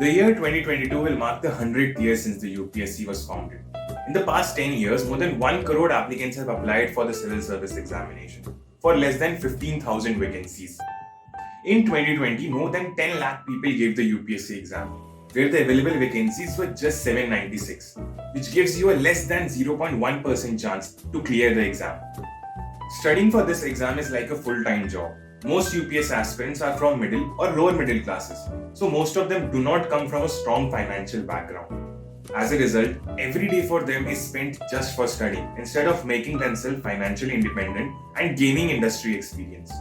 The year 2022 will mark the 100th year since the UPSC was founded. In the past 10 years, more than 1 crore applicants have applied for the civil service examination, for less than 15,000 vacancies. In 2020, more than 10 lakh people gave the UPSC exam, where the available vacancies were just 796, which gives you a less than 0.1% chance to clear the exam. Studying for this exam is like a full-time job. Most UPS aspirants are from middle or lower middle classes, so most of them do not come from a strong financial background. As a result, every day for them is spent just for studying instead of making themselves financially independent and gaining industry experience.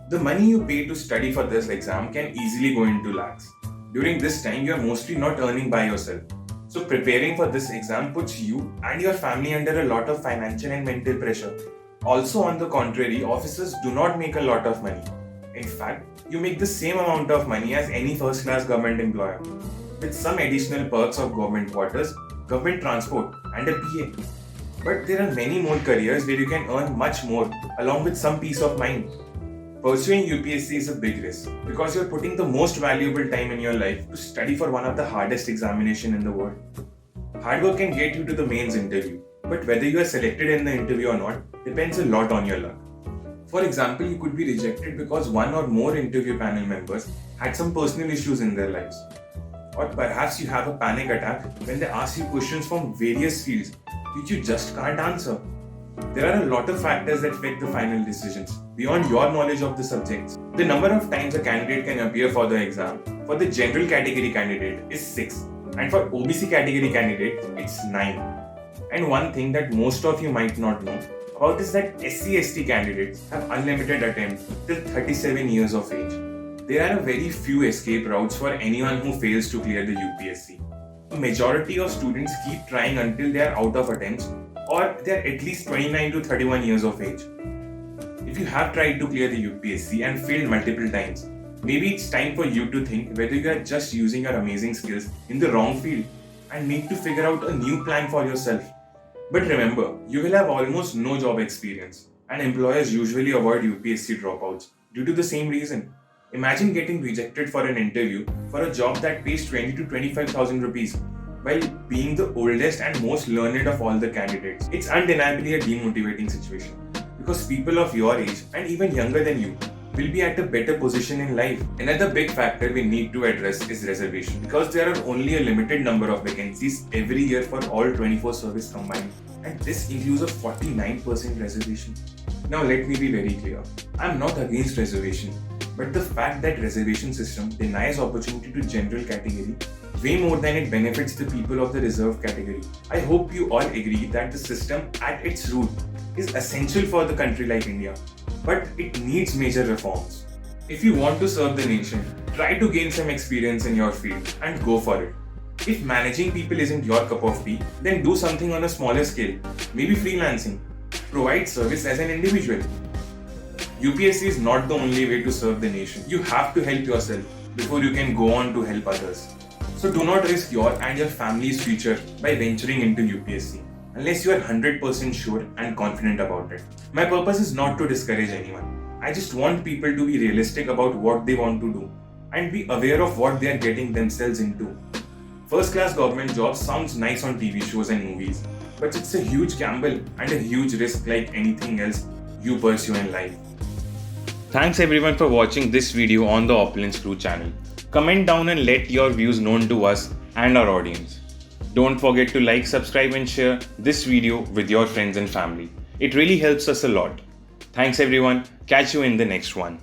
The money you pay to study for this exam can easily go into lakhs. During this time, you are mostly not earning by yourself. So preparing for this exam puts you and your family under a lot of financial and mental pressure. Also, on the contrary, officers do not make a lot of money. In fact, you make the same amount of money as any first-class government employer, with some additional perks of government quarters, government transport, and a PA. But there are many more careers where you can earn much more, along with some peace of mind. Pursuing UPSC is a big risk because you're putting the most valuable time in your life to study for one of the hardest examinations in the world. Hard work can get you to the mains interview, but whether you are selected in the interview or not depends a lot on your luck. For example, you could be rejected because one or more interview panel members had some personal issues in their lives. Or perhaps you have a panic attack when they ask you questions from various fields which you just can't answer. There are a lot of factors that affect the final decisions beyond your knowledge of the subjects. The number of times a candidate can appear for the exam for the general category candidate is 6, and for OBC category candidate it's 9. And one thing that most of you might not know about is that SC/ST candidates have unlimited attempts till 37 years of age. There are a very few escape routes for anyone who fails to clear the UPSC. A majority of students keep trying until they are out of attempts or they are at least 29 to 31 years of age. If you have tried to clear the UPSC and failed multiple times, maybe it's time for you to think whether you are just using your amazing skills in the wrong field and need to figure out a new plan for yourself. But remember, you will have almost no job experience, and employers usually avoid UPSC dropouts due to the same reason. Imagine getting rejected for an interview for a job that pays 20 to 25,000 rupees while being the oldest and most learned of all the candidates. It's undeniably a demotivating situation because people of your age and even younger than you will be at a better position in life. Another big factor we need to address is reservation, because there are only a limited number of vacancies every year for all 24 service combined, and this includes a 49% reservation. Now let me be very clear, I'm not against reservation, but the fact that reservation system denies opportunity to general category way more than it benefits the people of the reserved category. I hope you all agree that the system at its root is essential for the country like India, but it needs major reforms. If you want to serve the nation, try to gain some experience in your field and go for it. If managing people isn't your cup of tea, then do something on a smaller scale, maybe freelancing. Provide service as an individual. UPSC is not the only way to serve the nation. You have to help yourself before you can go on to help others. So do not risk your and your family's future by venturing into UPSC unless you are 100% sure and confident about it. My purpose is not to discourage anyone. I just want people to be realistic about what they want to do and be aware of what they are getting themselves into. First-class government jobs sounds nice on TV shows and movies, but it's a huge gamble and a huge risk like anything else you pursue in life. Thanks everyone for watching this video on the Opulence Crew channel. Comment down and let your views known to us and our audience. Don't forget to like, subscribe and share this video with your friends and family. It really helps us a lot. Thanks everyone. Catch you in the next one.